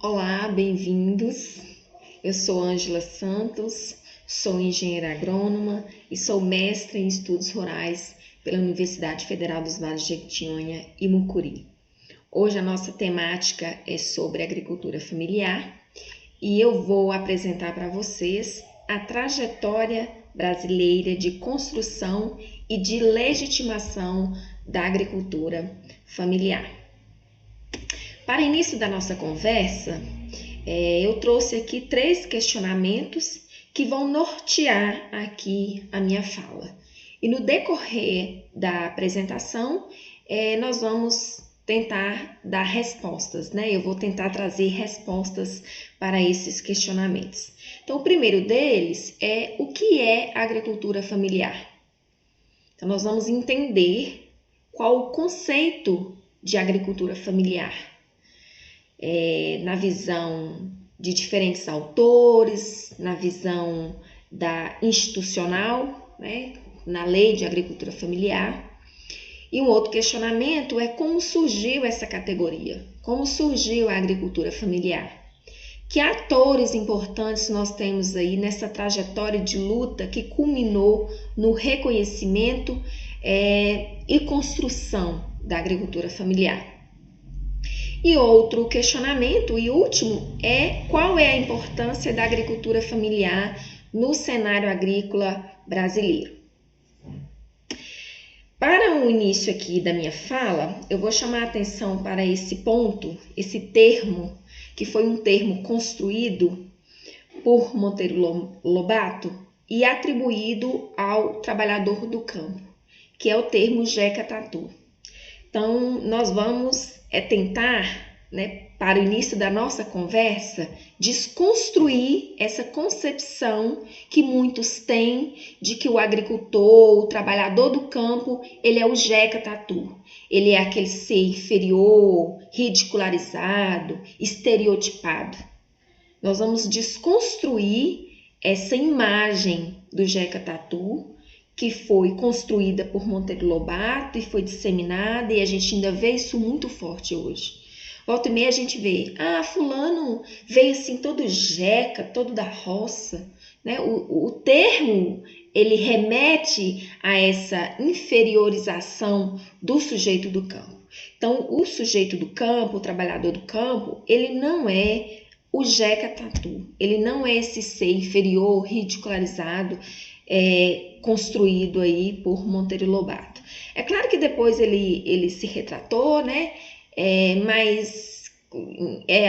Olá, bem-vindos. Eu sou Ângela Santos, sou engenheira agrônoma e sou mestre em estudos rurais pela Universidade Federal dos Vales de Jequitinhonha e Mucuri. Hoje a nossa temática é sobre agricultura familiar e eu vou apresentar para vocês a trajetória brasileira de construção e de legitimação da agricultura familiar. Para início da nossa conversa, eu trouxe aqui 3 questionamentos que vão nortear aqui a minha fala. E no decorrer da apresentação, nós vamos tentar dar respostas, né? Eu vou tentar trazer respostas para esses questionamentos. Então, o primeiro deles é o que é agricultura familiar? Então, nós vamos entender qual o conceito de agricultura familiar. Na visão de diferentes autores, na visão da institucional, né, na lei de agricultura familiar. E um outro questionamento é como surgiu essa categoria, como surgiu a agricultura familiar. Que atores importantes nós temos aí nessa trajetória de luta que culminou no reconhecimento e construção da agricultura familiar. E outro questionamento, e último, é qual é a importância da agricultura familiar no cenário agrícola brasileiro. Para o início aqui da minha fala, eu vou chamar a atenção para esse ponto, esse termo, que foi um termo construído por Monteiro Lobato e atribuído ao trabalhador do campo, que é o termo Jeca Tatu. Então, nós vamos tentar, para o início da nossa conversa, desconstruir essa concepção que muitos têm de que o agricultor, o trabalhador do campo, ele é o Jeca Tatu. Ele é aquele ser inferior, ridicularizado, estereotipado. Nós vamos desconstruir essa imagem do Jeca Tatu, que foi construída por Monteiro Lobato e foi disseminada, e a gente ainda vê isso muito forte hoje. Volta e meia a gente vê, fulano veio assim todo jeca, todo da roça, né? O termo, ele remete a essa inferiorização do sujeito do campo. Então, o sujeito do campo, o trabalhador do campo, ele não é o Jeca Tatu, ele não é esse ser inferior, ridicularizado, construído aí por Monteiro Lobato. É claro que depois ele se retratou, né? Mas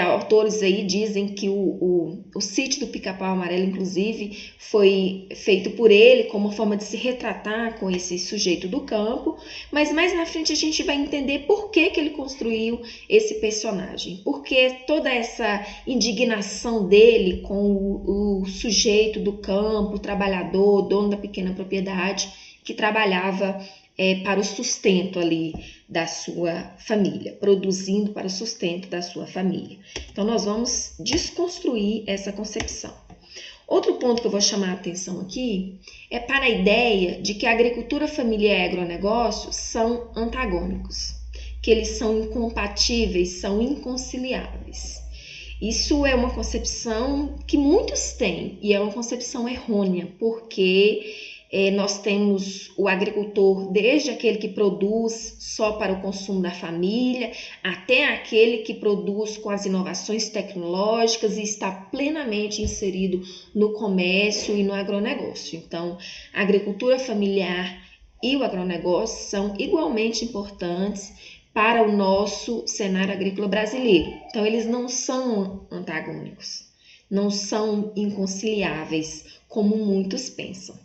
autores aí dizem que o sítio do Pica-Pau Amarelo, inclusive, foi feito por ele como forma de se retratar com esse sujeito do campo, mas mais na frente a gente vai entender por que ele construiu esse personagem, porque toda essa indignação dele com o sujeito do campo, o trabalhador, dono da pequena propriedade, que trabalhava para o sustento ali da sua família, produzindo para o sustento da sua família. Então, nós vamos desconstruir essa concepção. Outro ponto que eu vou chamar a atenção aqui é para a ideia de que a agricultura familiar e agronegócio são antagônicos, que eles são incompatíveis, são inconciliáveis. Isso é uma concepção que muitos têm e é uma concepção errônea, porque nós temos o agricultor, desde aquele que produz só para o consumo da família, até aquele que produz com as inovações tecnológicas e está plenamente inserido no comércio e no agronegócio. Então, a agricultura familiar e o agronegócio são igualmente importantes para o nosso cenário agrícola brasileiro. Então, eles não são antagônicos, não são inconciliáveis, como muitos pensam.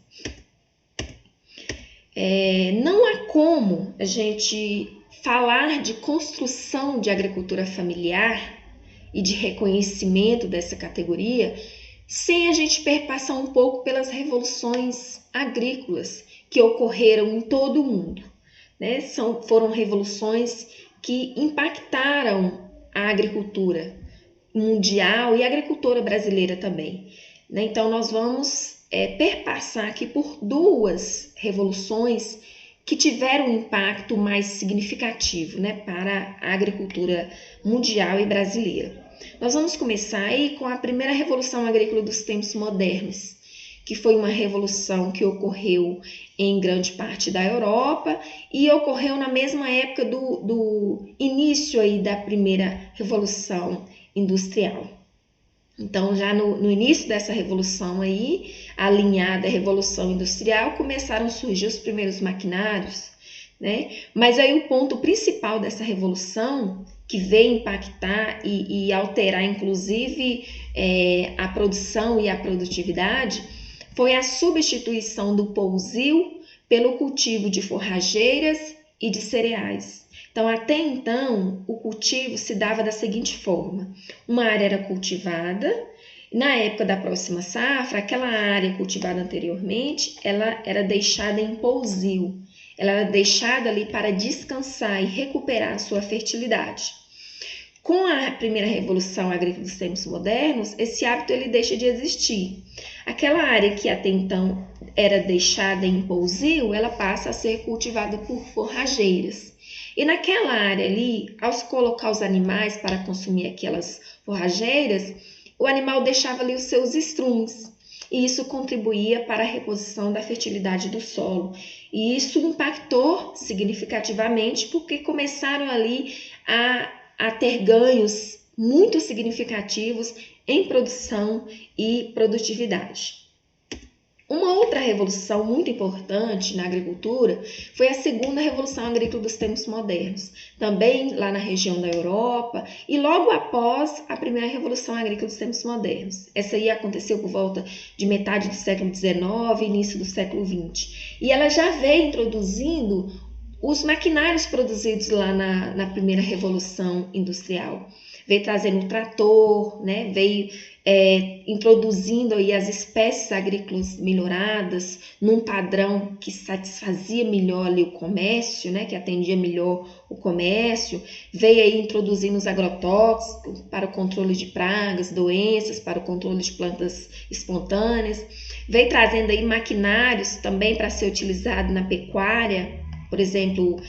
Não há como a gente falar de construção de agricultura familiar e de reconhecimento dessa categoria sem a gente perpassar um pouco pelas revoluções agrícolas que ocorreram em todo o mundo, né? Foram revoluções que impactaram a agricultura mundial e a agricultura brasileira também, né? Então, nós vamos perpassar aqui por 2 revoluções que tiveram um impacto mais significativo, né, para a agricultura mundial e brasileira. Nós vamos começar aí com a primeira revolução agrícola dos tempos modernos, que foi uma revolução que ocorreu em grande parte da Europa e ocorreu na mesma época do início aí da primeira revolução industrial. Então, já no início dessa revolução aí, alinhada à revolução industrial, começaram a surgir os primeiros maquinários, né? Mas aí o ponto principal dessa revolução, que veio impactar e alterar inclusive a produção e a produtividade, foi a substituição do pousio pelo cultivo de forrageiras e de cereais. Então, até então, o cultivo se dava da seguinte forma: uma área era cultivada, na época da próxima safra, aquela área cultivada anteriormente, ela era deixada em pousio, ela era deixada ali para descansar e recuperar a sua fertilidade. Com a primeira revolução agrícola dos tempos modernos, esse hábito ele deixa de existir. Aquela área que até então era deixada em pousio, ela passa a ser cultivada por forrageiras. E naquela área ali, ao se colocar os animais para consumir aquelas forrageiras, o animal deixava ali os seus estrumes. E isso contribuía para a reposição da fertilidade do solo. E isso impactou significativamente porque começaram ali a ter ganhos muito significativos em produção e produtividade. Uma outra revolução muito importante na agricultura foi a segunda revolução agrícola dos tempos modernos, também lá na região da Europa e logo após a primeira revolução agrícola dos tempos modernos. Essa aí aconteceu por volta de metade do século XIX e início do século XX. E ela já veio introduzindo os maquinários produzidos lá na primeira revolução industrial. Veio trazendo o trator, né? Veio introduzindo aí as espécies agrícolas melhoradas num padrão que satisfazia melhor ali o comércio, né? Que atendia melhor o comércio. Veio aí introduzindo os agrotóxicos para o controle de pragas, doenças, para o controle de plantas espontâneas. Veio trazendo aí maquinários também para ser utilizado na pecuária. Por exemplo,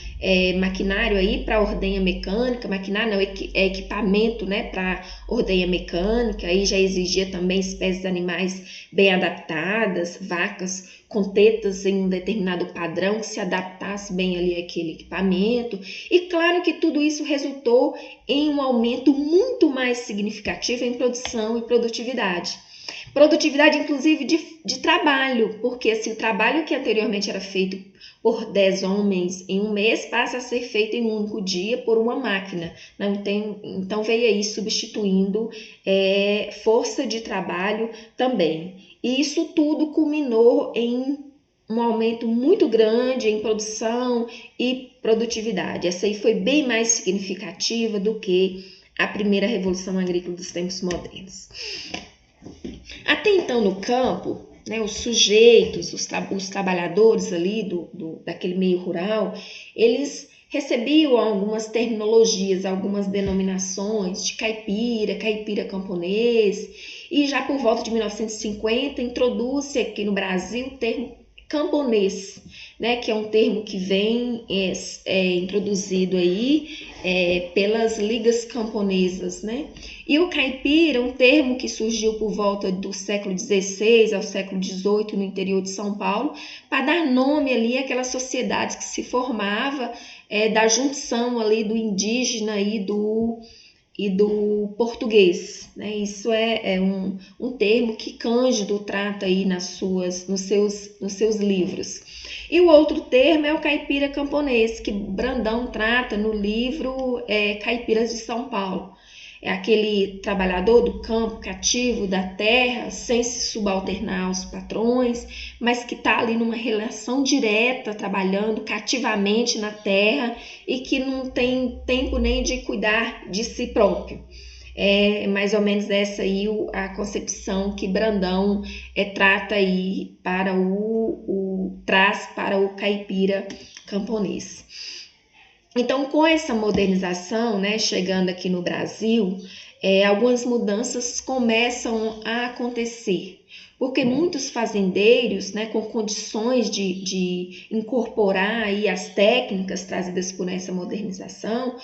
maquinário aí para ordenha mecânica, maquinário não, equipamento, né, para ordenha mecânica, aí já exigia também espécies de animais bem adaptadas, vacas com tetas em um determinado padrão que se adaptasse bem ali àquele equipamento. E claro que tudo isso resultou em um aumento muito mais significativo em produção e produtividade. Produtividade, inclusive, de trabalho, porque assim, o trabalho que anteriormente era feito por 10 homens em um mês passa a ser feito em um único dia por uma máquina. Então veio aí substituindo força de trabalho também. E isso tudo culminou em um aumento muito grande em produção e produtividade. Essa aí foi bem mais significativa do que a primeira revolução agrícola dos tempos modernos. Até então no campo, né, os sujeitos, os trabalhadores ali daquele meio rural, eles recebiam algumas terminologias, algumas denominações de caipira camponês, e já por volta de 1950 introduz-se aqui no Brasil o termo camponês, né, que é um termo que vem introduzido aí pelas ligas camponesas, né? E o caipira, um termo que surgiu por volta do século XVI ao século XVIII no interior de São Paulo, para dar nome ali àquela sociedade que se formava da junção ali do indígena e do português, né? Isso é um termo que Cândido trata aí nos seus livros. E o outro termo é o caipira camponês, que Brandão trata no livro Caipiras de São Paulo. É aquele trabalhador do campo, cativo da terra, sem se subalternar aos patrões, mas que está ali numa relação direta, trabalhando cativamente na terra e que não tem tempo nem de cuidar de si próprio. É mais ou menos essa aí a concepção que Brandão trata aí traz para o caipira camponês. Então, com essa modernização, né, chegando aqui no Brasil, algumas mudanças começam a acontecer, porque muitos fazendeiros, né, com condições de incorporar aí as técnicas trazidas por essa modernização,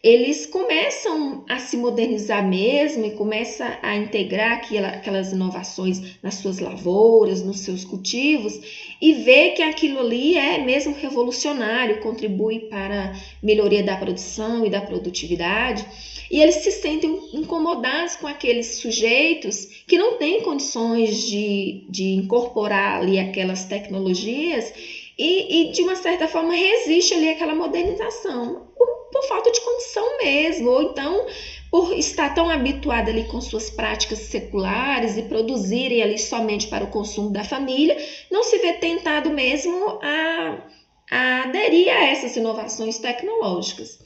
eles começam a se modernizar mesmo e começam a integrar aquelas inovações nas suas lavouras, nos seus cultivos, e ver que aquilo ali é mesmo revolucionário, contribui para a melhoria da produção e da produtividade, e eles se sentem incomodados com aqueles sujeitos que não têm condições de incorporar ali aquelas tecnologias e de uma certa forma resiste ali àquela modernização por falta de condição mesmo, ou então por estar tão habituado ali com suas práticas seculares e produzirem ali somente para o consumo da família, não se vê tentado mesmo a aderir a essas inovações tecnológicas.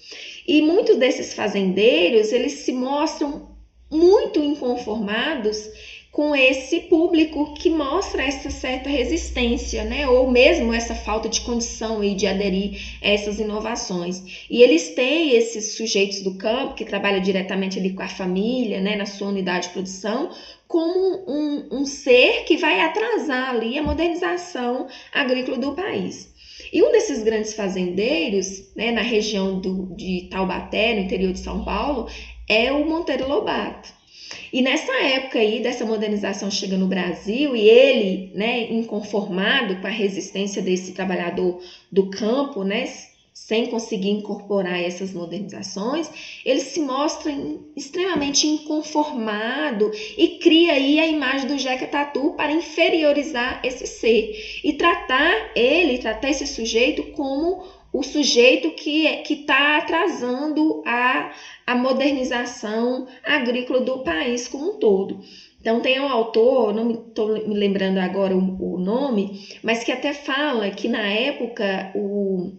E muitos desses fazendeiros, eles se mostram muito inconformados com esse público que mostra essa certa resistência, né? Ou mesmo essa falta de condição aí de aderir a essas inovações. E eles têm esses sujeitos do campo que trabalham diretamente ali com a família, né, na sua unidade de produção, como um ser que vai atrasar ali a modernização agrícola do país. E um desses grandes fazendeiros, né, na região de Taubaté, no interior de São Paulo, é o Monteiro Lobato. E nessa época aí dessa modernização chega no Brasil e ele, né, inconformado com a resistência desse trabalhador do campo, né, sem conseguir incorporar essas modernizações, ele se mostra extremamente inconformado e cria aí a imagem do Jeca Tatu para inferiorizar esse ser e tratar esse sujeito como o sujeito que está atrasando a modernização agrícola do país como um todo. Então tem um autor, não estou me lembrando agora o nome, mas que até fala que na época o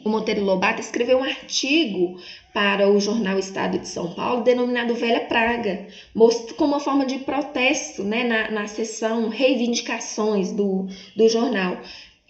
Monteiro Lobato escreveu um artigo para o jornal Estado de São Paulo, denominado Velha Praga, como uma forma de protesto, né, na seção Reivindicações do jornal.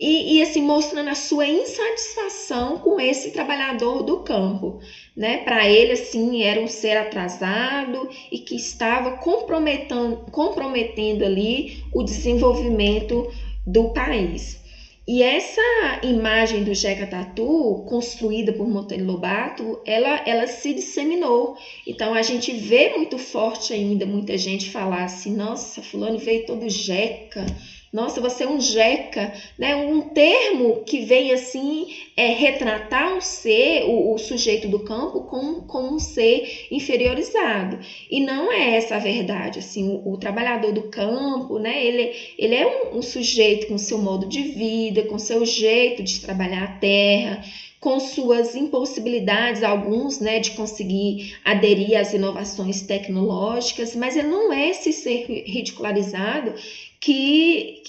E assim, mostrando a sua insatisfação com esse trabalhador do campo, né? Para ele, assim, era um ser atrasado e que estava comprometendo ali o desenvolvimento do país. E essa imagem do Jeca Tatu, construída por Monteiro Lobato, ela se disseminou. Então, a gente vê muito forte ainda muita gente falar assim, nossa, fulano veio todo jeca, nossa, você é um jeca, né? Um termo que vem assim retratar o ser, o sujeito do campo como um ser inferiorizado. E não é essa a verdade, assim, o trabalhador do campo, né? Ele é um sujeito com seu modo de vida, com seu jeito de trabalhar a terra, com suas impossibilidades, alguns, né, de conseguir aderir às inovações tecnológicas, mas ele não é esse ser ridicularizado que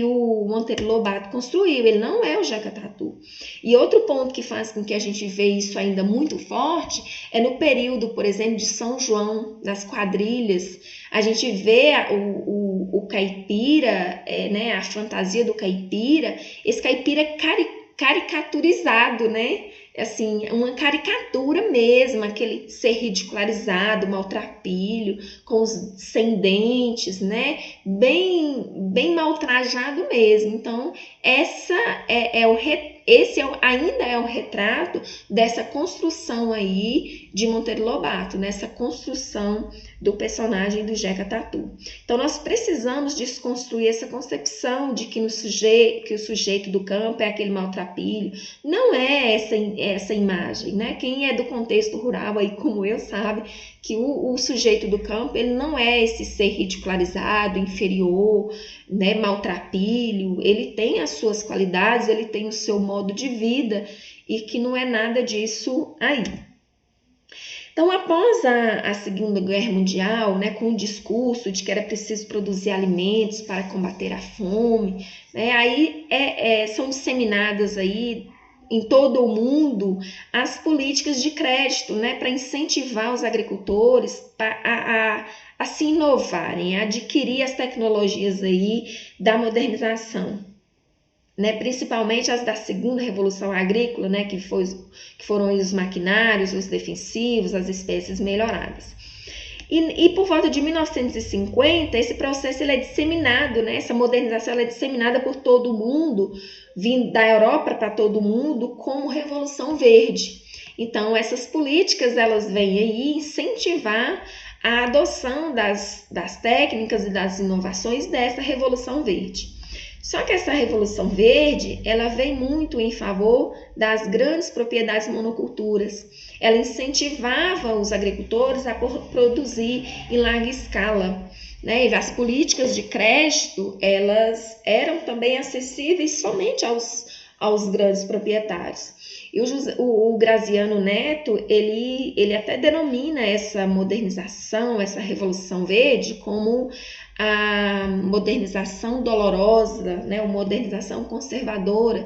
o Monteiro Lobato construiu, ele não é o Jeca Tatu. E outro ponto que faz com que a gente veja isso ainda muito forte é no período, por exemplo, de São João, nas quadrilhas, a gente vê o caipira, né, a fantasia do caipira, esse caipira caricaturizado, né? Assim, uma caricatura mesmo, aquele ser ridicularizado, maltrapilho, sem dentes, né? Bem maltrajado mesmo. Então, esse ainda é o retrato dessa construção aí de Monteiro Lobato, nessa construção do personagem do Jeca Tatu. Então, nós precisamos desconstruir essa concepção de que o sujeito do campo é aquele maltrapilho. Não é essa imagem, né? Quem é do contexto rural aí, como eu, sabe que o sujeito do campo, ele não é esse ser ridicularizado, inferior, né, maltrapilho. Ele tem as suas qualidades, ele tem o seu modo de vida e que não é nada disso aí. Então, após a Segunda Guerra Mundial, né, com o discurso de que era preciso produzir alimentos para combater a fome, né, aí são disseminadas aí em todo o mundo as políticas de crédito, né, para incentivar os agricultores a se inovarem, a adquirir as tecnologias aí da modernização. Né, principalmente as da segunda revolução agrícola, né, que foram os maquinários, os defensivos, as espécies melhoradas. E por volta de 1950, esse processo ele é disseminado, né, essa modernização ela é disseminada por todo o mundo, vindo da Europa para todo o mundo, como Revolução Verde. Então, essas políticas, elas vêm aí incentivar a adoção das técnicas e das inovações dessa Revolução Verde. Só que essa Revolução Verde, ela vem muito em favor das grandes propriedades monoculturas. Ela incentivava os agricultores a produzir em larga escala, né? E as políticas de crédito, elas eram também acessíveis somente aos grandes proprietários. E o Graziano Neto, ele até denomina essa modernização, essa Revolução Verde, como a modernização dolorosa, né, uma modernização conservadora,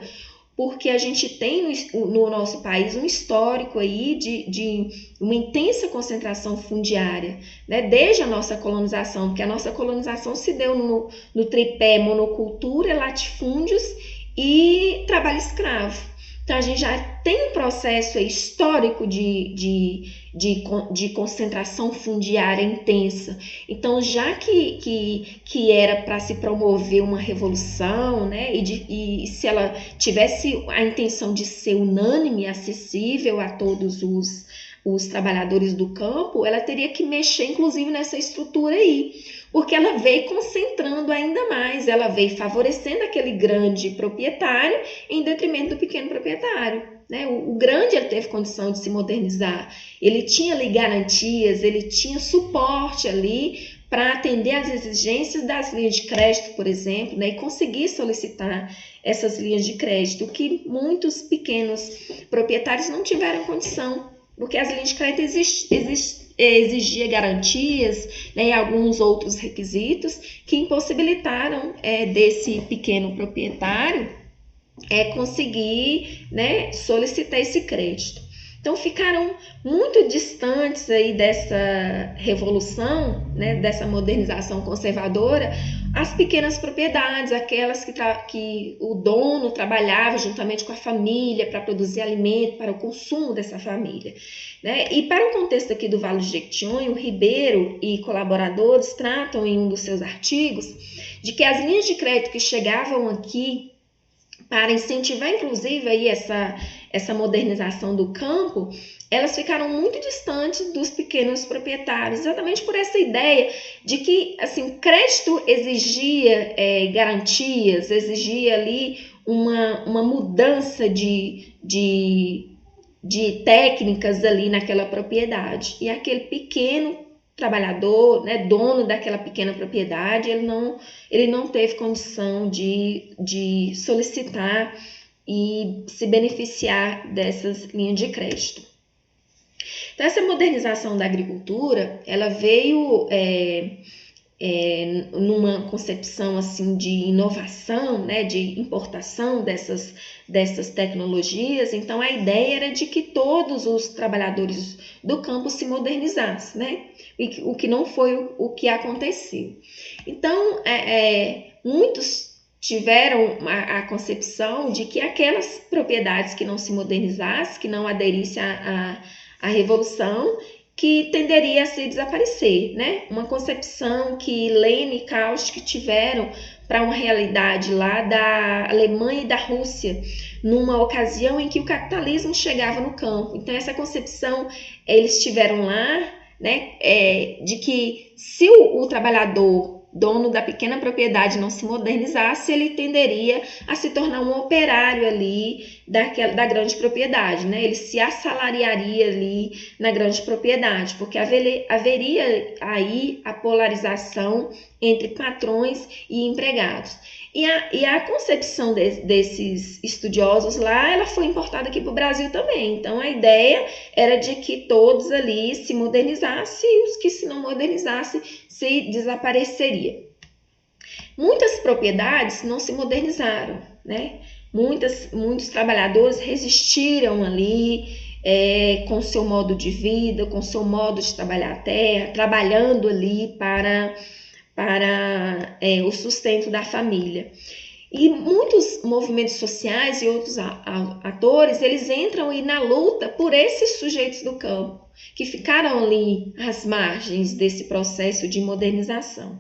porque a gente tem no nosso país um histórico aí de uma intensa concentração fundiária, né, desde a nossa colonização, porque a nossa colonização se deu no tripé monocultura, latifúndios e trabalho escravo. Então, a gente já tem um processo histórico de concentração fundiária intensa. Então, já que era para se promover uma revolução, né, e se ela tivesse a intenção de ser unânime, acessível a todos os trabalhadores do campo, ela teria que mexer, inclusive, nessa estrutura aí, porque ela veio concentrando ainda mais, ela veio favorecendo aquele grande proprietário em detrimento do pequeno proprietário, né? O grande, ele teve condição de se modernizar, ele tinha ali garantias, ele tinha suporte ali para atender às exigências das linhas de crédito, por exemplo, né? E conseguir solicitar essas linhas de crédito, que muitos pequenos proprietários não tiveram condição, porque as linhas de crédito exigia garantias, né, e alguns outros requisitos que impossibilitaram desse pequeno proprietário conseguir, né, solicitar esse crédito. Então, ficaram muito distantes aí dessa revolução, né, dessa modernização conservadora, as pequenas propriedades, aquelas que o dono trabalhava juntamente com a família para produzir alimento para o consumo dessa família, né? E para o contexto aqui do Vale do Jequitinhonha, o Ribeiro e colaboradores tratam em um dos seus artigos de que as linhas de crédito que chegavam aqui para incentivar, inclusive, aí essa modernização do campo, elas ficaram muito distantes dos pequenos proprietários, exatamente por essa ideia de que, assim, crédito exigia garantias, exigia ali uma mudança de técnicas ali naquela propriedade. E aquele pequeno trabalhador, né, dono daquela pequena propriedade, ele não teve condição de solicitar e se beneficiar dessas linhas de crédito. Então, essa modernização da agricultura, ela veio numa concepção assim de inovação, né, de importação dessas tecnologias. Então, a ideia era de que todos os trabalhadores do campo se modernizassem, né? E o que não foi o que aconteceu. Então, muitos tiveram a concepção de que aquelas propriedades que não se modernizassem, que não aderissem à revolução, que tenderia a se desaparecer, né? Uma concepção que Lenin e Kautsky tiveram para uma realidade lá da Alemanha e da Rússia, numa ocasião em que o capitalismo chegava no campo. Então, essa concepção eles tiveram lá, né? De que se o trabalhador, dono da pequena propriedade, não se modernizasse, ele tenderia a se tornar um operário ali da grande propriedade, né? Ele se assalariaria ali na grande propriedade, porque haveria aí a polarização entre patrões e empregados. E a concepção desses estudiosos lá, ela foi importada aqui para o Brasil também. Então, a ideia era de que todos ali se modernizassem e os que se não modernizassem se desapareceria. Muitas propriedades não se modernizaram, né? Muitos trabalhadores resistiram ali com seu modo de vida, com seu modo de trabalhar a terra, trabalhando ali para o sustento da família. E muitos movimentos sociais e outros atores, eles entram aí na luta por esses sujeitos do campo, que ficaram ali às margens desse processo de modernização.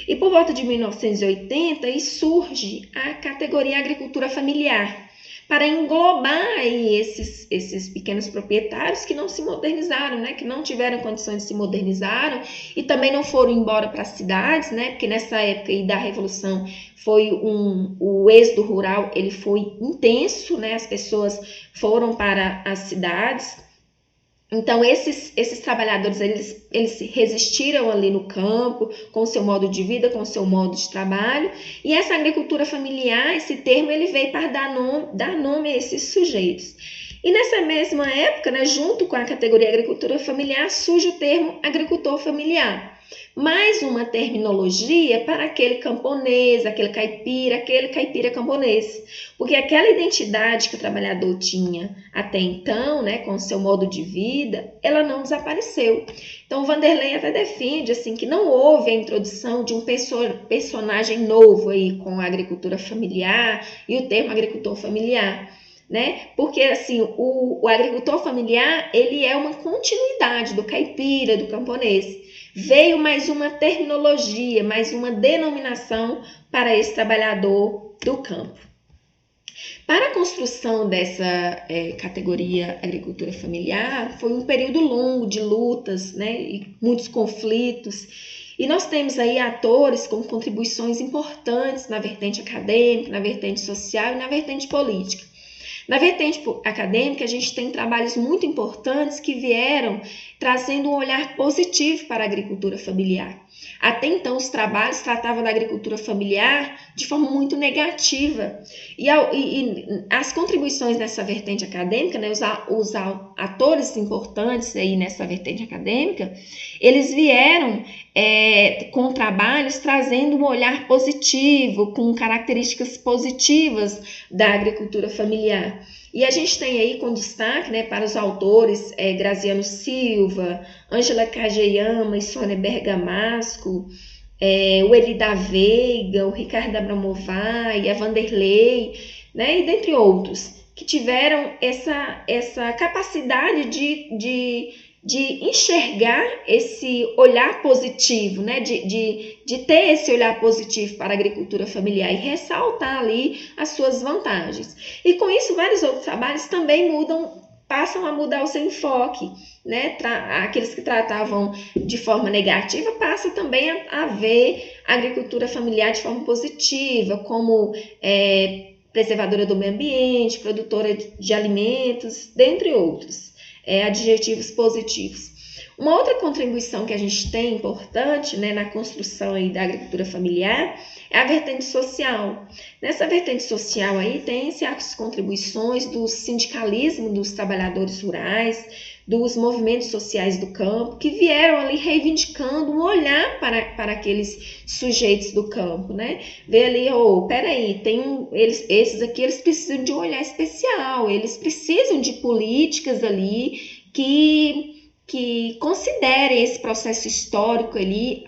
E por volta de 1980, aí surge a categoria agricultura familiar, para englobar aí esses pequenos proprietários que não se modernizaram, né, que não tiveram condições de se modernizar e também não foram embora para as cidades, né, porque nessa época aí da Revolução foi o êxodo rural, ele foi intenso, né, as pessoas foram para as cidades. Então, esses trabalhadores, eles resistiram ali no campo, com o seu modo de vida, com o seu modo de trabalho, e essa agricultura familiar, esse termo, ele veio para dar nome a esses sujeitos. E nessa mesma época, né, junto com a categoria agricultura familiar, surge o termo agricultor familiar. Mais uma terminologia para aquele camponês, aquele caipira camponês. Porque aquela identidade que o trabalhador tinha até então, né, com o seu modo de vida, ela não desapareceu. Então, o Vanderlei até defende assim, que não houve a introdução de um personagem novo aí com a agricultura familiar e o termo agricultor familiar. Né? Porque assim, o agricultor familiar, ele é uma continuidade do caipira, do camponês. Veio mais uma terminologia, mais uma denominação para esse trabalhador do campo. Para a construção dessa categoria agricultura familiar, foi um período longo de lutas, né, e muitos conflitos. E nós temos aí atores com contribuições importantes na vertente acadêmica, na vertente social e na vertente política. Na vertente acadêmica, a gente tem trabalhos muito importantes que vieram trazendo um olhar positivo para a agricultura familiar. Até então, os trabalhos tratavam da agricultura familiar de forma muito negativa. E as contribuições nessa vertente acadêmica, né, os atores importantes aí nessa vertente acadêmica, eles vieram com trabalhos trazendo um olhar positivo, com características positivas da agricultura familiar. E a gente tem aí com destaque, né, para os autores Graziano Silva, Ângela Kageyama e Sônia Bergamasco, o Eli da Veiga, o Ricardo Abramovay, a Vanderlei, né, e dentre outros, que tiveram essa capacidade de enxergar esse olhar positivo, né? de ter esse olhar positivo para a agricultura familiar e ressaltar ali as suas vantagens. E com isso, vários outros trabalhos também passam a mudar o seu enfoque, né? Aqueles que tratavam de forma negativa passam também a ver a agricultura familiar de forma positiva, como preservadora do meio ambiente, produtora de alimentos, dentre outros. Adjetivos positivos. Uma outra contribuição que a gente tem importante, né, na construção aí da agricultura familiar é a vertente social. Nessa vertente social aí tem-se as contribuições do sindicalismo dos trabalhadores rurais, dos movimentos sociais do campo, que vieram ali reivindicando um olhar para aqueles sujeitos do campo, né? Ver ali, peraí, esses aqui eles precisam de um olhar especial, eles precisam de políticas ali que considerem esse processo histórico ali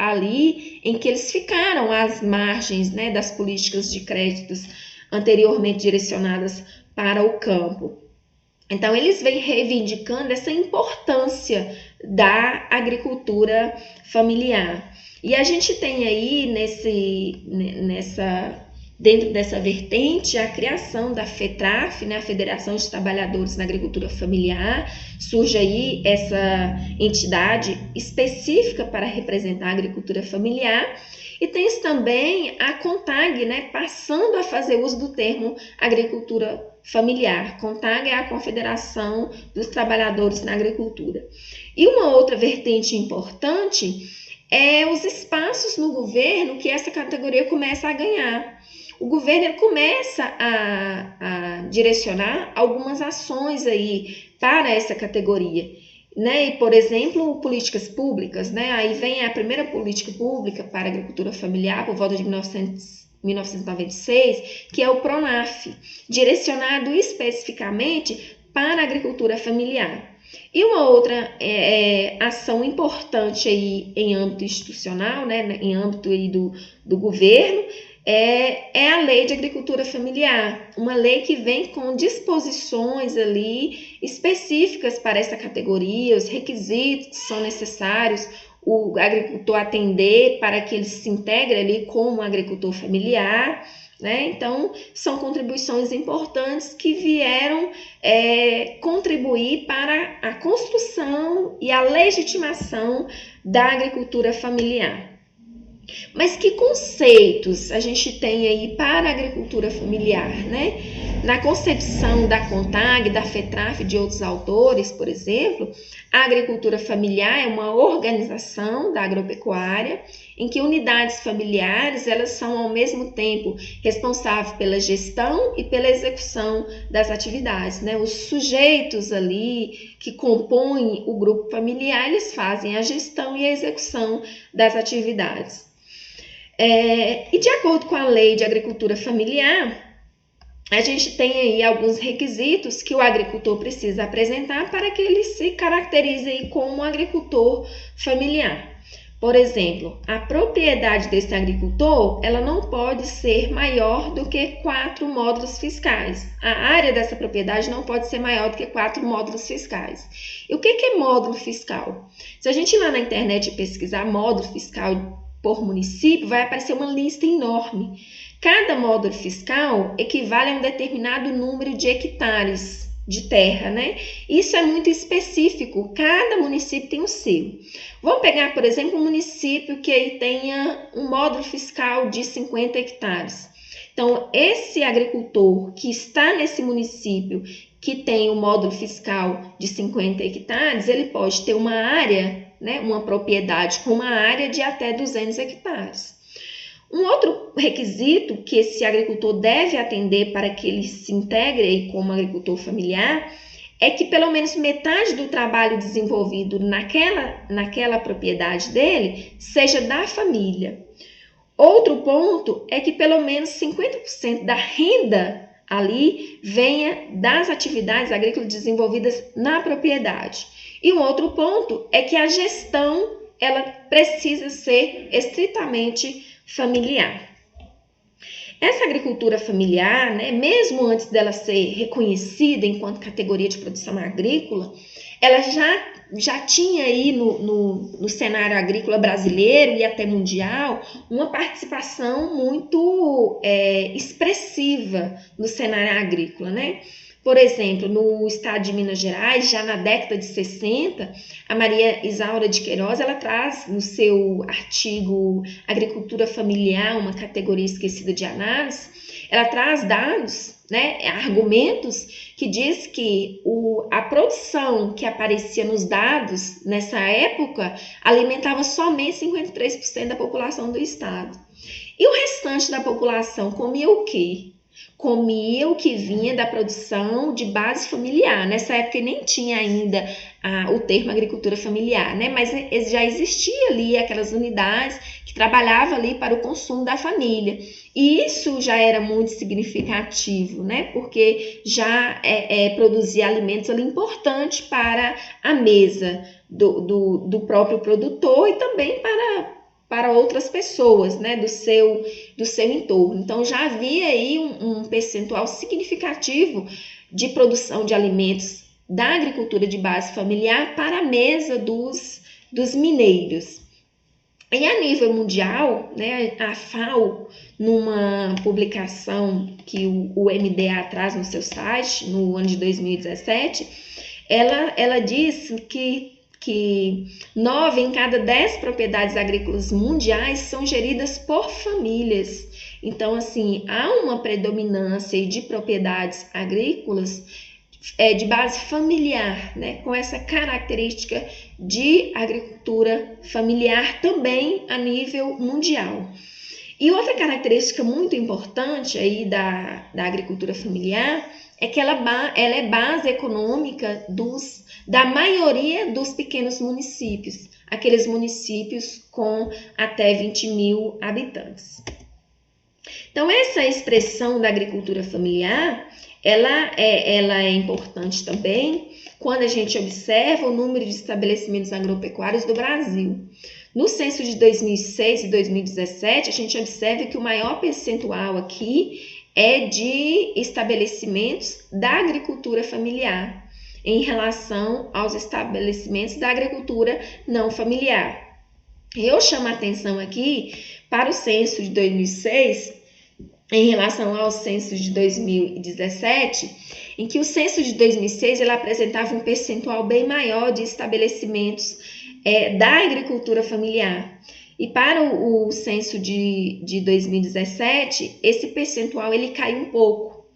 em que eles ficaram às margens, né, das políticas de créditos anteriormente direcionadas para o campo. Então, eles vêm reivindicando essa importância da agricultura familiar. E a gente tem aí dentro dessa vertente, a criação da FETRAF, né, a Federação de Trabalhadores na Agricultura Familiar. Surge aí essa entidade específica para representar a agricultura familiar. E tem também a CONTAG, né, passando a fazer uso do termo agricultura familiar. CONTAG é a Confederação dos Trabalhadores na Agricultura. E uma outra vertente importante é os espaços no governo que essa categoria começa a ganhar. O governo começa a direcionar algumas ações aí para essa categoria, né? E, por exemplo, políticas públicas, né? Aí vem a primeira política pública para a agricultura familiar por volta de 1996, que é o PRONAF, direcionado especificamente para a agricultura familiar. E uma outra ação importante aí em âmbito institucional, né? Em âmbito aí do governo, é a Lei de Agricultura Familiar, uma lei que vem com disposições ali específicas para essa categoria, os requisitos que são necessários o agricultor atender para que ele se integre ali como agricultor familiar, né? Então, são contribuições importantes que vieram contribuir para a construção e a legitimação da agricultura familiar. Mas que conceitos a gente tem aí para a agricultura familiar, né? Na concepção da CONTAG, da FETRAF e de outros autores, por exemplo, a agricultura familiar é uma organização da agropecuária em que unidades familiares, elas são ao mesmo tempo responsáveis pela gestão e pela execução das atividades, né? Os sujeitos ali que compõem o grupo familiar, eles fazem a gestão e a execução das atividades. E de acordo com a Lei de Agricultura Familiar, a gente tem aí alguns requisitos que o agricultor precisa apresentar para que ele se caracterize aí como um agricultor familiar. Por exemplo, a propriedade desse agricultor, ela não pode ser maior do que 4 módulos fiscais. A área dessa propriedade não pode ser maior do que 4 módulos fiscais. E o que é módulo fiscal? Se a gente ir lá na internet pesquisar módulo fiscal por município, vai aparecer uma lista enorme. Cada módulo fiscal equivale a um determinado número de hectares de terra, né? Isso é muito específico, cada município tem o seu. Vamos pegar, por exemplo, um município que aí tenha um módulo fiscal de 50 hectares. Então, esse agricultor que está nesse município que tem um módulo fiscal de 50 hectares, ele pode ter uma área, né, uma propriedade com uma área de até 200 hectares. Um outro requisito que esse agricultor deve atender para que ele se integre como agricultor familiar é que pelo menos metade do trabalho desenvolvido naquela propriedade dele seja da família. Outro ponto é que pelo menos 50% da renda ali venha das atividades agrícolas desenvolvidas na propriedade. E um outro ponto é que a gestão ela precisa ser estritamente familiar. Essa agricultura familiar, né, mesmo antes dela ser reconhecida enquanto categoria de produção agrícola, ela já tinha aí no cenário agrícola brasileiro e até mundial uma participação muito expressiva no cenário agrícola, né? Por exemplo, no estado de Minas Gerais, já na década de 60, a Maria Isaura de Queiroz, ela traz no seu artigo Agricultura Familiar, uma categoria esquecida de análise, ela traz dados, né, argumentos que diz que a produção que aparecia nos dados nessa época alimentava somente 53% da população do estado. E o restante da população comia o quê? Comia o que vinha da produção de base familiar. Nessa época nem tinha ainda o termo agricultura familiar, né? Mas já existia ali aquelas unidades que trabalhavam ali para o consumo da família. E isso já era muito significativo, né? Porque já produzia alimentos ali importantes para a mesa do próprio produtor e também para outras pessoas, né, do seu entorno. Então, já havia aí um percentual significativo de produção de alimentos da agricultura de base familiar para a mesa dos mineiros. E a nível mundial, né, a FAO, numa publicação que o MDA traz no seu site, no ano de 2017, ela diz que 9 em cada 10 propriedades agrícolas mundiais são geridas por famílias. Então, assim, há uma predominância de propriedades agrícolas de base familiar, né, com essa característica de agricultura familiar também a nível mundial. E outra característica muito importante aí da agricultura familiar é que ela é base econômica da maioria dos pequenos municípios, aqueles municípios com até 20 mil habitantes. Então, essa expressão da agricultura familiar, ela é importante também quando a gente observa o número de estabelecimentos agropecuários do Brasil. No censo de 2006 e 2017, a gente observa que o maior percentual aqui é de estabelecimentos da agricultura familiar em relação aos estabelecimentos da agricultura não familiar. Eu chamo a atenção aqui para o censo de 2006, em relação ao censo de 2017, em que o censo de 2006 ele apresentava um percentual bem maior de estabelecimentos da agricultura familiar. E para o censo de 2017, esse percentual ele caiu um pouco.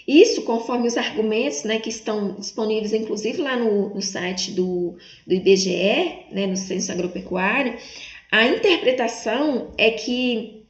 Isso conforme os argumentos, né, que estão disponíveis, inclusive lá no site do IBGE, né, no Censo Agropecuário, a interpretação é que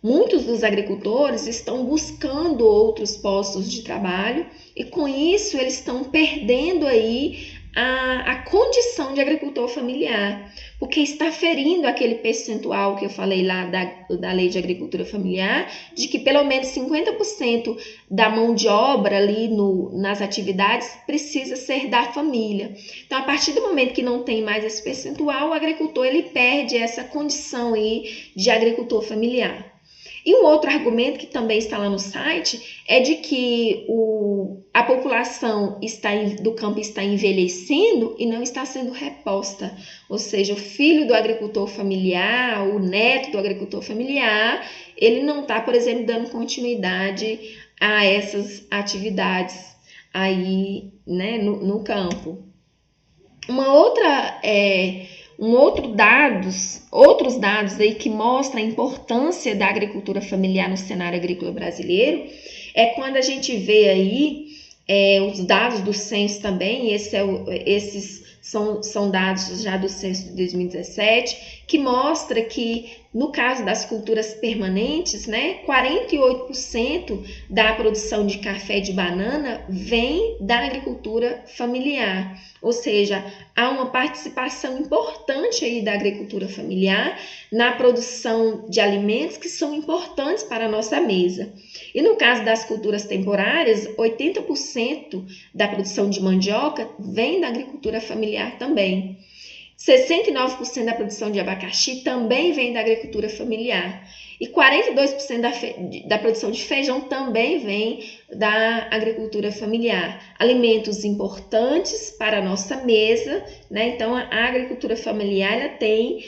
muitos dos agricultores estão buscando outros postos de trabalho e com isso eles estão perdendo aí a condição de agricultor familiar, porque está ferindo aquele percentual que eu falei lá da lei de agricultura familiar, de que pelo menos 50% da mão de obra ali nas atividades precisa ser da família. Então, a partir do momento que não tem mais esse percentual, o agricultor ele perde essa condição aí de agricultor familiar. E um outro argumento que também está lá no site é de que a população do campo está envelhecendo e não está sendo reposta. Ou seja, o filho do agricultor familiar, o neto do agricultor familiar, ele não está, por exemplo, dando continuidade a essas atividades aí, né, no campo. Outros dados aí que mostram a importância da agricultura familiar no cenário agrícola brasileiro é quando a gente vê aí os dados do censo também, esses são dados já do censo de 2017, que mostra que no caso das culturas permanentes, né, 48% da produção de café e de banana vem da agricultura familiar. Ou seja, há uma participação importante aí da agricultura familiar na produção de alimentos que são importantes para a nossa mesa. E no caso das culturas temporárias, 80% da produção de mandioca vem da agricultura familiar também. 69% da produção de abacaxi também vem da agricultura familiar. E 42% da produção de feijão também vem da agricultura familiar. Alimentos importantes para a nossa mesa, né? Então, a agricultura familiar ela tem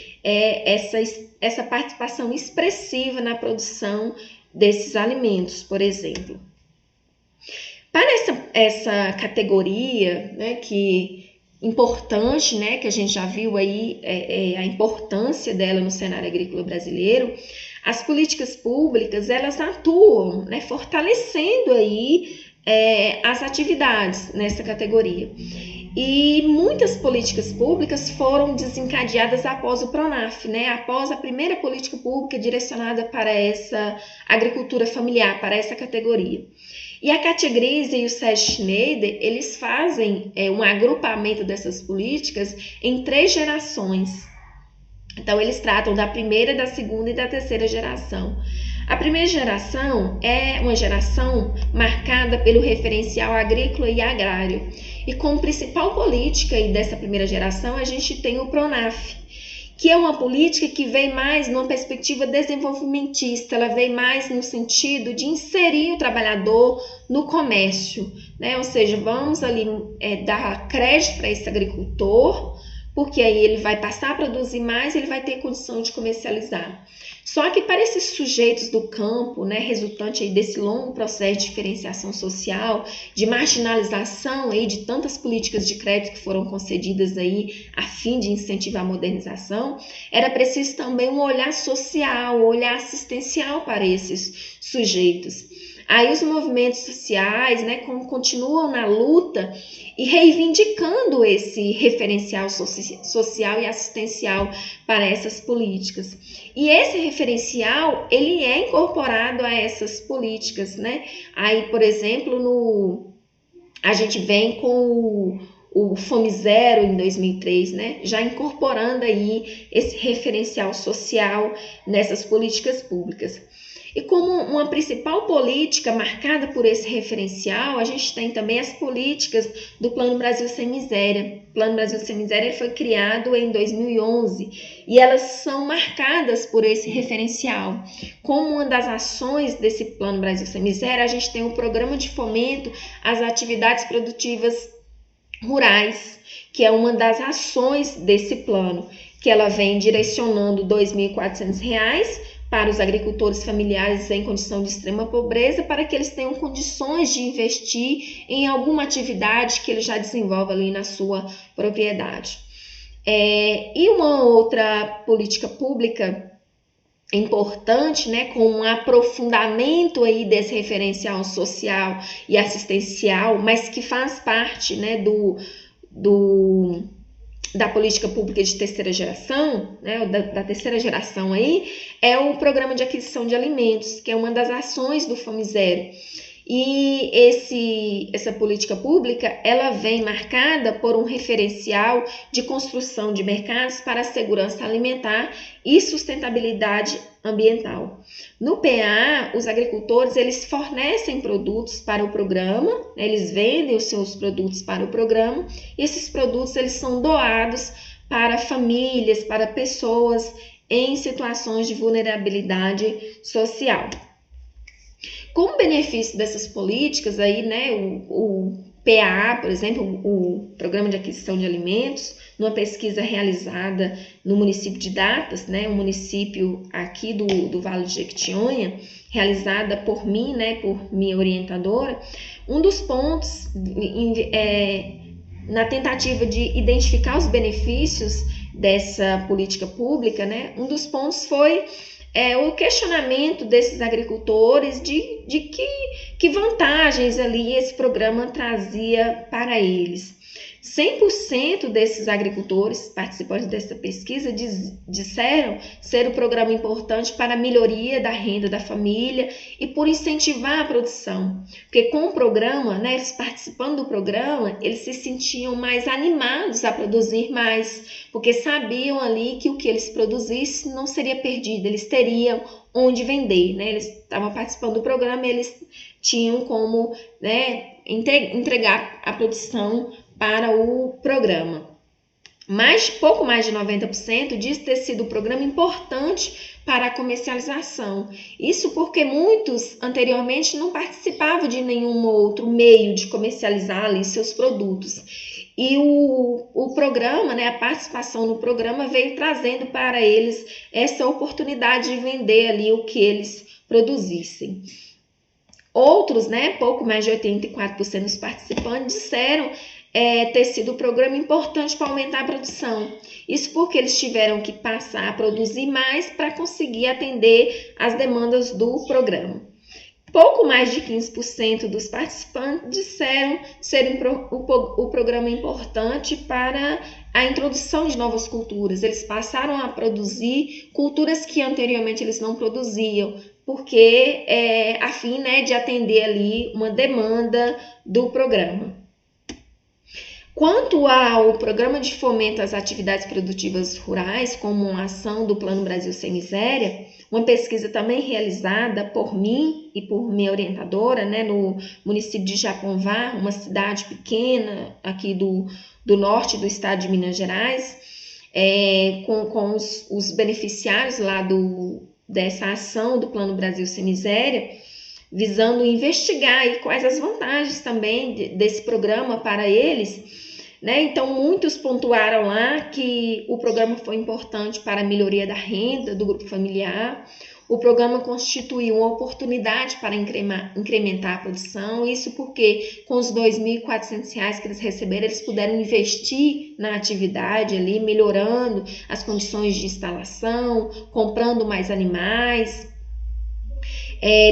essa participação expressiva na produção desses alimentos, por exemplo. Para essa categoria, né, importante, né, que a gente já viu aí a importância dela no cenário agrícola brasileiro, as políticas públicas elas atuam, né, fortalecendo aí as atividades nessa categoria. E muitas políticas públicas foram desencadeadas após o PRONAF, né, após a primeira política pública direcionada para essa agricultura familiar, para essa categoria. E a Kátia Grise e o Sérgio Schneider, eles fazem um agrupamento dessas políticas em 3 gerações. Então, eles tratam da primeira, da segunda e da terceira geração. A primeira geração é uma geração marcada pelo referencial agrícola e agrário. E como principal política dessa primeira geração, a gente tem o PRONAF, que é uma política que vem mais numa perspectiva desenvolvimentista, ela vem mais no sentido de inserir o trabalhador no comércio, né? Ou seja, vamos ali dar crédito para esse agricultor, porque aí ele vai passar a produzir mais e ele vai ter condição de comercializar. Só que para esses sujeitos do campo, né, resultante aí desse longo processo de diferenciação social, de marginalização aí de tantas políticas de crédito que foram concedidas aí a fim de incentivar a modernização, era preciso também um olhar social, um olhar assistencial para esses sujeitos. Aí os movimentos sociais, né, continuam na luta e reivindicando esse referencial social e assistencial para essas políticas. E esse referencial, ele é incorporado a essas políticas, né? Aí, por exemplo, a gente vem com o Fome Zero em 2003, né? Já incorporando aí esse referencial social nessas políticas públicas. E como uma principal política marcada por esse referencial, a gente tem também as políticas do Plano Brasil Sem Miséria. O Plano Brasil Sem Miséria foi criado em 2011 e elas são marcadas por esse referencial. Como uma das ações desse Plano Brasil Sem Miséria, a gente tem o Programa de Fomento às Atividades Produtivas Rurais, que é uma das ações desse plano, que ela vem direcionando R$ 2.400 para os agricultores familiares em condição de extrema pobreza, para que eles tenham condições de investir em alguma atividade que ele já desenvolve ali na sua propriedade. E uma outra política pública importante, né, com um aprofundamento aí desse referencial social e assistencial, mas que faz parte, né, da política pública de terceira geração, né, da terceira geração aí, é o Programa de Aquisição de Alimentos, que é uma das ações do Fome Zero. E essa política pública, ela vem marcada por um referencial de construção de mercados para a segurança alimentar e sustentabilidade ambiental. No PA, os agricultores, eles fornecem produtos para o programa, né, eles vendem os seus produtos para o programa, e esses produtos, eles são doados para famílias, para pessoas em situações de vulnerabilidade social. Como benefício dessas políticas aí, né, o PAA, por exemplo, o Programa de Aquisição de Alimentos, numa pesquisa realizada no município de Datas, né, um município aqui do Vale de Jequitinhonha, realizada por mim, né, por minha orientadora, um dos pontos na tentativa de identificar os benefícios dessa política pública, né, um dos pontos foi o questionamento desses agricultores de que vantagens ali esse programa trazia para eles. 100% desses agricultores participantes dessa pesquisa disseram ser um programa importante para a melhoria da renda da família e por incentivar a produção. Porque com o programa, né, eles participando do programa, eles se sentiam mais animados a produzir mais, porque sabiam ali que o que eles produzissem não seria perdido, eles teriam onde vender, né? Eles estavam participando do programa, eles tinham como, né, entregar a produção para o programa. Mas pouco mais de 90% diz ter sido um programa importante para a comercialização. Isso porque muitos anteriormente não participavam de nenhum outro meio de comercializar ali seus produtos. E o programa, né, a participação no programa veio trazendo para eles essa oportunidade de vender ali o que eles produzissem. Outros, né, pouco mais de 84% dos participantes disseram ter sido um programa importante para aumentar a produção. Isso porque eles tiveram que passar a produzir mais para conseguir atender as demandas do programa. Pouco mais de 15% dos participantes disseram ser o programa importante para a introdução de novas culturas. Eles passaram a produzir culturas que anteriormente eles não produziam, porque a fim, né, de atender ali uma demanda do programa. Quanto ao Programa de Fomento às Atividades Produtivas Rurais, como uma ação do Plano Brasil Sem Miséria, uma pesquisa também realizada por mim e por minha orientadora, né, no município de Japonvar, uma cidade pequena aqui do norte do estado de Minas Gerais, com os beneficiários lá dessa ação do Plano Brasil Sem Miséria, visando investigar aí quais as vantagens também desse programa para eles, né? Então, muitos pontuaram lá que o programa foi importante para a melhoria da renda do grupo familiar, o programa constituiu uma oportunidade para incrementar a produção, isso porque com os R$ 2.400 que eles receberam, eles puderam investir na atividade ali, melhorando as condições de instalação, comprando mais animais.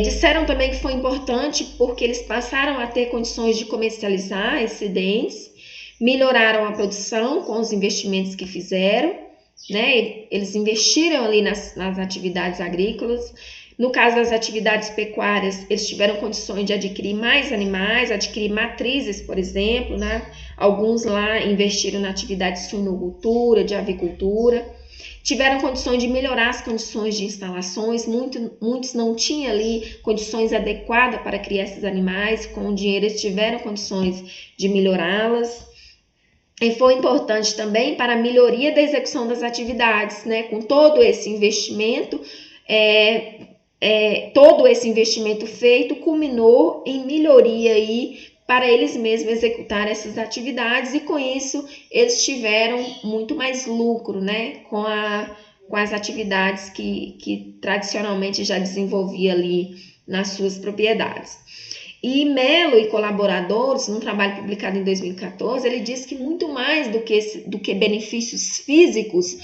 Disseram também que foi importante porque eles passaram a ter condições de comercializar excedentes, melhoraram a produção com os investimentos que fizeram, né? Eles investiram ali nas atividades agrícolas. No caso das atividades pecuárias, eles tiveram condições de adquirir mais animais, adquirir matrizes, por exemplo, né? Alguns lá investiram na atividade de suinocultura, de avicultura. Tiveram condições de melhorar as condições de instalações, muitos não tinham ali condições adequadas para criar esses animais, com o dinheiro eles tiveram condições de melhorá-las. E foi importante também para a melhoria da execução das atividades, né? Com todo esse investimento, todo esse investimento feito culminou em melhoria aí para eles mesmos executar essas atividades, e com isso eles tiveram muito mais lucro, né, com com as atividades que tradicionalmente já desenvolvia ali nas suas propriedades. E Mello e colaboradores, num trabalho publicado em 2014, ele diz que muito mais do que benefícios físicos,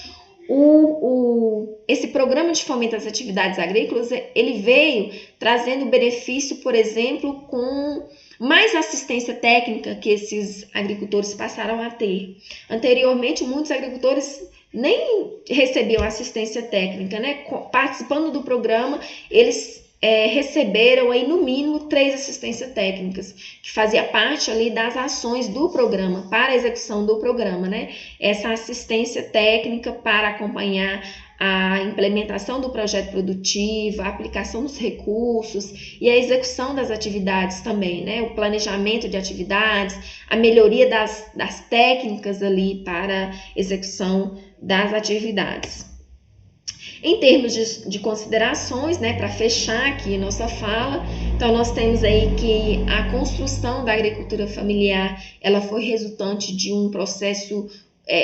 esse programa de fomento às atividades agrícolas, ele veio trazendo benefício, por exemplo, com mais assistência técnica que esses agricultores passaram a ter. Anteriormente, muitos agricultores nem recebiam assistência técnica, né? Participando do programa, eles receberam aí no mínimo 3 assistências técnicas, que fazia parte ali das ações do programa, para a execução do programa, né? Essa assistência técnica para acompanhar a implementação do projeto produtivo, a aplicação dos recursos e a execução das atividades também, né? O planejamento de atividades, a melhoria das técnicas ali para execução das atividades. Em termos de considerações, né, para fechar aqui nossa fala, então nós temos aí que a construção da agricultura familiar, ela foi resultante de um processo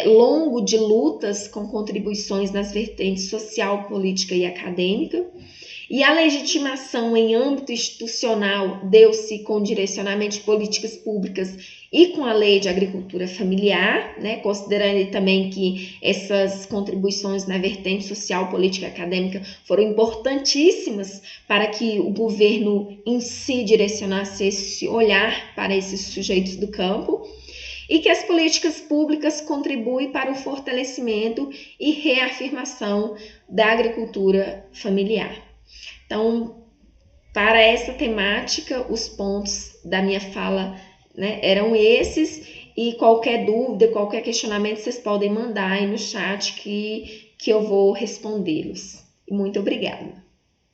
longo de lutas com contribuições nas vertentes social, política e acadêmica. E a legitimação em âmbito institucional deu-se com direcionamento de políticas públicas e com a lei de agricultura familiar, né, considerando também que essas contribuições na vertente social, política e acadêmica foram importantíssimas para que o governo em si direcionasse esse olhar para esses sujeitos do campo, e que as políticas públicas contribuem para o fortalecimento e reafirmação da agricultura familiar. Então, para essa temática, os pontos da minha fala, né, eram esses, e qualquer dúvida, qualquer questionamento, vocês podem mandar aí no chat que eu vou respondê-los. Muito obrigada.